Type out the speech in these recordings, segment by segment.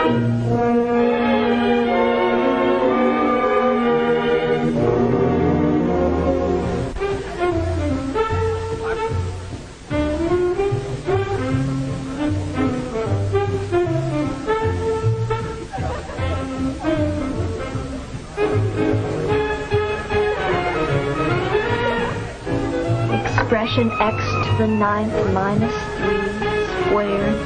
Expression x to the 9th minus 3 squared.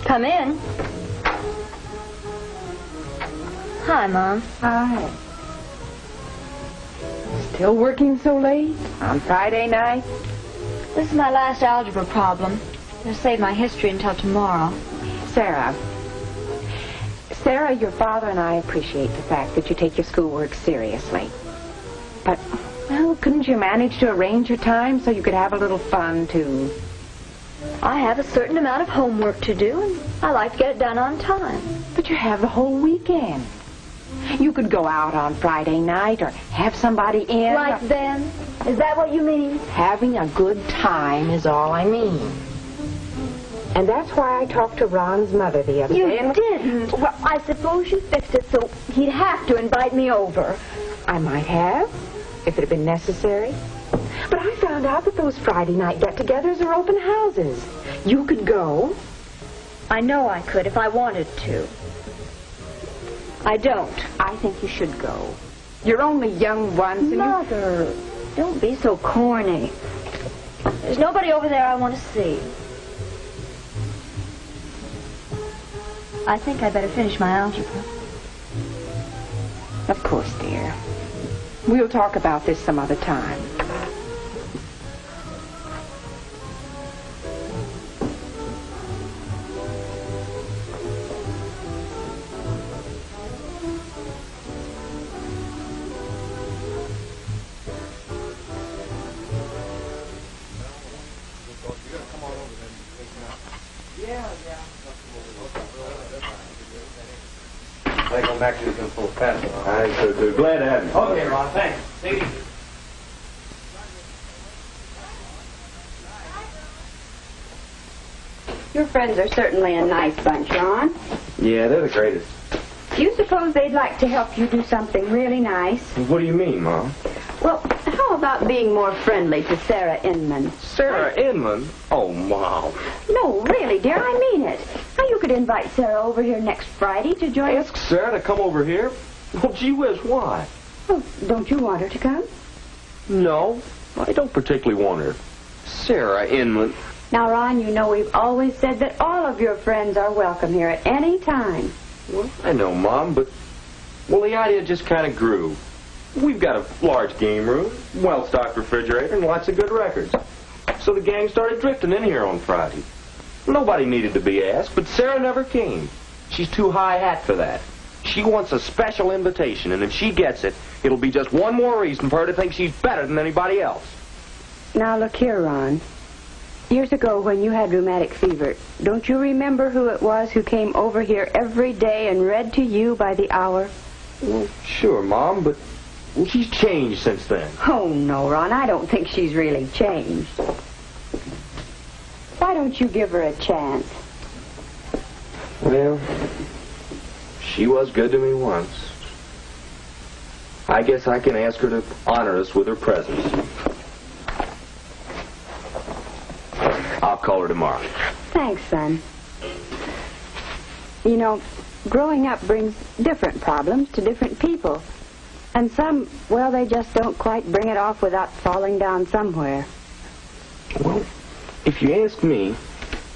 Come in. Hi, Mom. Hi. Still working so late? On Friday night? This is my last algebra problem. I'll save my history until tomorrow. Sarah, your father and I appreciate the fact that you take your schoolwork seriously. But, well, couldn't you manage to arrange your time so you could have a little fun, too? I have a certain amount of homework to do, and I like to get it done on time. But you have the whole weekend. You could go out on Friday night or have somebody in. Like then? Is that what you mean? Having a good time is all I mean. And that's why I talked to Ron's mother the other day. You didn't? Well, I suppose you fixed it so he'd have to invite me over. I might have, if it had been necessary. But I found out that those Friday night get-togethers are open houses. You could go. I know I could if I wanted to. I don't. I think you should go. You're only young once and Mother, don't be so corny. There's nobody over there I want to see. I think I'd better finish my algebra. Of course, dear. We'll talk about this some other time. I think I'm actually going to pull a fast one. I so do. Glad to have you. Okay, Ron, thanks. Take it easy. Your friends are certainly a nice bunch, Ron. Yeah, they're the greatest. Do you suppose they'd like to help you do something really nice? What do you mean, Mom? Well, how about being more friendly to Sarah Inman? Sarah Inman? Oh, Mom. No, really, dear, I mean it. Now, you could invite Sarah over here next Friday to join us. Ask Sarah to come over here? Well, gee whiz, why? Well, don't you want her to come? No, I don't particularly want her. Sarah Inman. Now, Ron, you know we've always said that all of your friends are welcome here at any time. Well, I know, Mom, but... Well, the idea just kind of grew. We've got a large game room, well-stocked refrigerator, and lots of good records. So the gang started drifting in here on Friday. Nobody needed to be asked, but Sarah never came. She's too high hat for that. She wants a special invitation, and if she gets it, it'll be just one more reason for her to think she's better than anybody else. Now, look here, Ron. Years ago, when you had rheumatic fever, don't you remember who it was who came over here every day and read to you by the hour? Well, sure, Mom, but well, she's changed since then. Oh, no, Ron, I don't think she's really changed. Why don't you give her a chance? Well, she was good to me once. I guess I can ask her to honor us with her presence. I'll call her tomorrow. Thanks, son. You know, growing up brings different problems to different people. And some, well, they just don't quite bring it off without falling down somewhere. Well, if you ask me,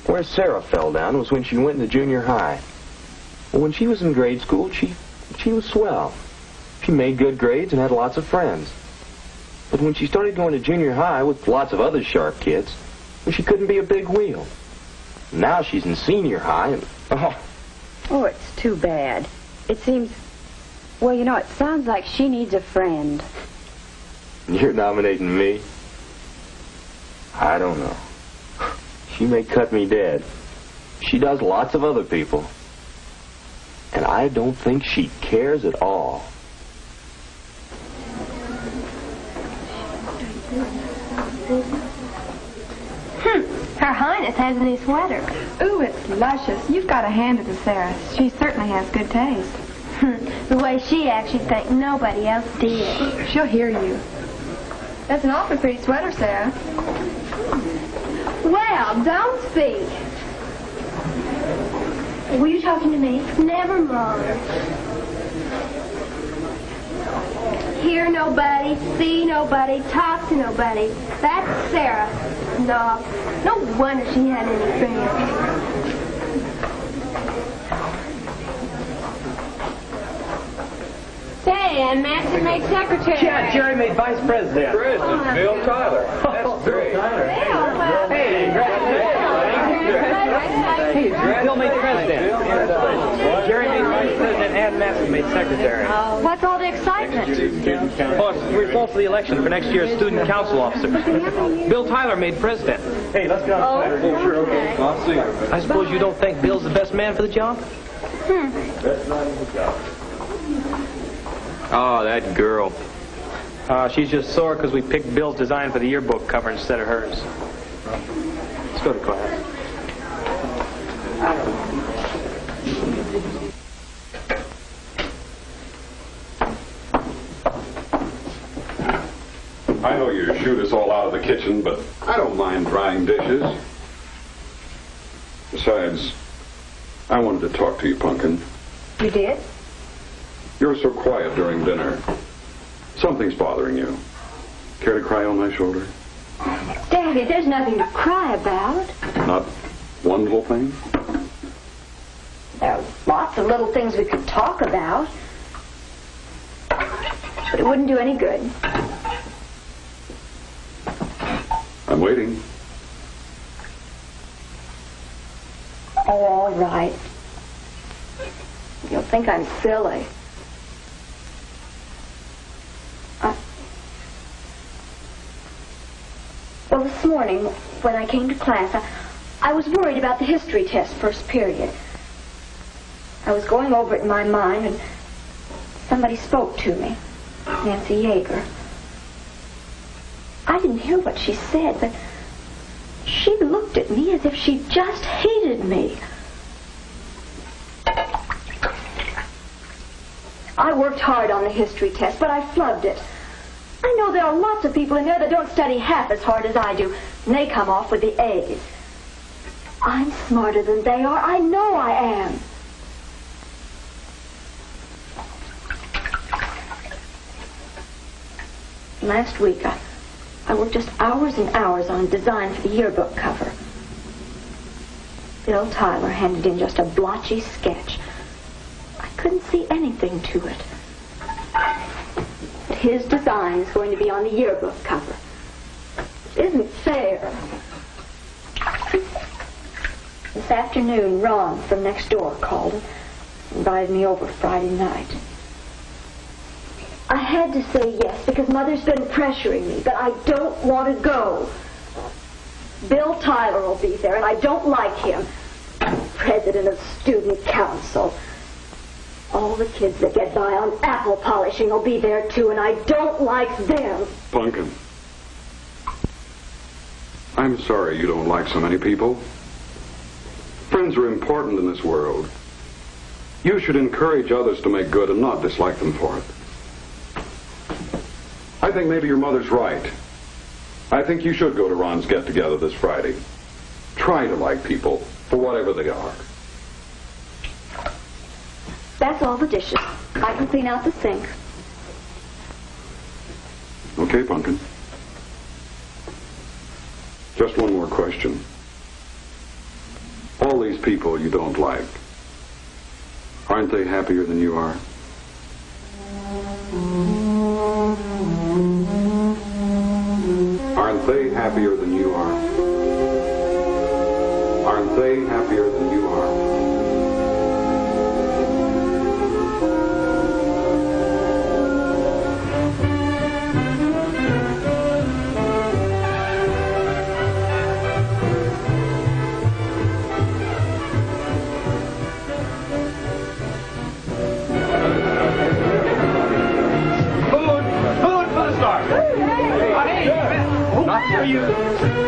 where Sarah fell down was when she went into junior high. Well, when she was in grade school, she was swell. She made good grades and had lots of friends. But when she started going to junior high with lots of other sharp kids, well, she couldn't be a big wheel. Now she's in senior high and, Oh, it's too bad. It seems, well, you know, it sounds like she needs a friend. You're nominating me? I don't know. She may cut me dead. She does lots of other people. And I don't think she cares at all. Her Highness has a new sweater. Ooh, it's luscious. You've got to hand it to Sarah. She certainly has good taste. The way she acts, you'd think nobody else did. She'll hear you. That's an awfully pretty sweater, Sarah. Well, don't speak. Were you talking to me? Never mind. Hear nobody, see nobody, talk to nobody. That's Sarah. Snob. No wonder she had any friends. Say, and Master made secretary. Yeah, Jerry made vice president. President Bill Tyler. That's great. Hey, Hey, Bill made president. Jerry made vice president and Master made secretary. What's all the excitement? Oh, it's the results of the election for next year's student council officers. Bill Tyler made president. Hey, let's get on the sure, okay. I'll see you. I suppose you don't think Bill's the best man for the job? Oh, that girl. She's just sore because we picked Bill's design for the yearbook cover instead of hers. Let's go to class. I know you shoot us all out of the kitchen, but I don't mind drying dishes. Besides, I wanted to talk to you, Pumpkin. You did? You're so quiet during dinner. Something's bothering you. Care to cry on my shoulder? Daddy, there's nothing to cry about. Not one little thing? There are lots of little things we could talk about. But it wouldn't do any good. I'm waiting. Oh, all right. You'll think I'm silly. Well, this morning, when I came to class, I was worried about the history test first period. I was going over it in my mind, and somebody spoke to me. Nancy Yeager. I didn't hear what she said, but she looked at me as if she just hated me. I worked hard on the history test, but I flubbed it. I know there are lots of people in there that don't study half as hard as I do, and they come off with the A's. I'm smarter than they are. I know I am. Last week, I worked just hours and hours on a design for the yearbook cover. Bill Tyler handed in just a blotchy sketch. I couldn't see anything to it. But his design is going to be on the yearbook cover. It isn't fair. This afternoon, Ron from next door called and invited me over Friday night. I had to say yes because Mother's been pressuring me, but I don't want to go. Bill Tyler will be there, and I don't like him. President of Student Council. All the kids that get by on apple polishing will be there, too, and I don't like them. Pumpkin. I'm sorry you don't like so many people. Friends are important in this world. You should encourage others to make good and not dislike them for it. I think maybe your mother's right. I think you should go to Ron's get-together this Friday. Try to like people for whatever they are. That's all the dishes. I can clean out the sink. Okay, Pumpkin. Just one more question. All these people you don't like, aren't they happier than you are? Aren't they happier than you are? Aren't they happier than you are?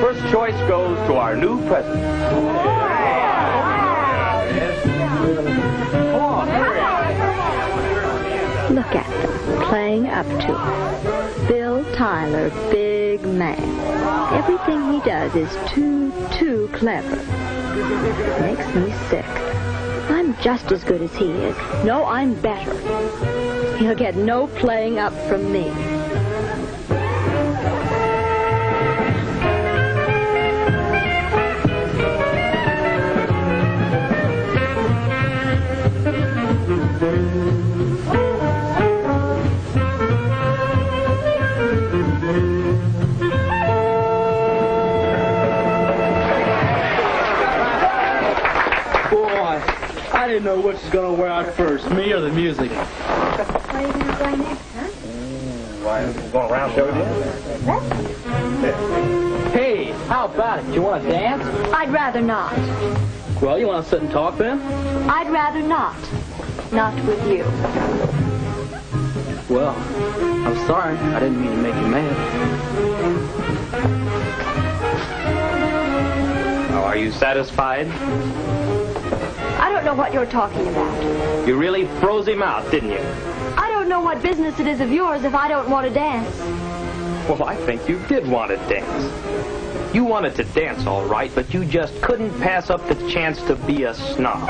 First choice goes to our new president. Look at them, playing up to it. Bill Tyler, big man. Everything he does is too clever. Makes me sick. I'm just as good as he is. No, I'm better. He'll get no playing up from me. I didn't know which was going to wear out first, me or the music. What are you going to play next, huh? Why, we're going around show again? Hey, how about it? You want to dance? I'd rather not. Well, you want to sit and talk then? I'd rather not. Not with you. Well, I'm sorry. I didn't mean to make you mad. Oh, are you satisfied? I don't know what you're talking about. You really froze him out, didn't you? I don't know what business it is of yours if I don't want to dance. Well, I think you did want to dance. You wanted to dance, all right, but you just couldn't pass up the chance to be a snob.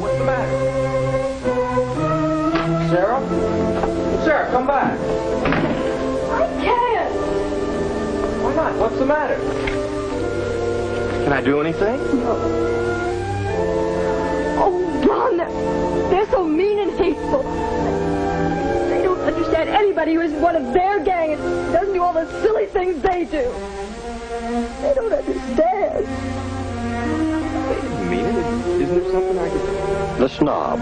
What's the matter? Sarah? Sarah, come back. I can't. Why not? What's the matter? Can I do anything? Oh, Ron, they're so mean and hateful. They don't understand anybody who isn't one of their gang and doesn't do all the silly things they do. They don't understand. They didn't mean it. Isn't there something I could... The Snob,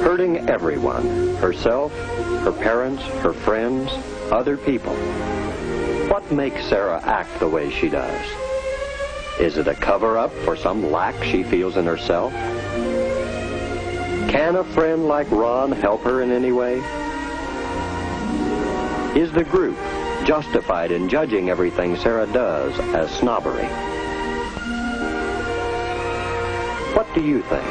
hurting everyone, herself, her parents, her friends, other people. What makes Sarah act the way she does? Is it a cover-up for some lack she feels in herself? Can a friend like Ron help her in any way? Is the group justified in judging everything Sarah does as snobbery? What do you think?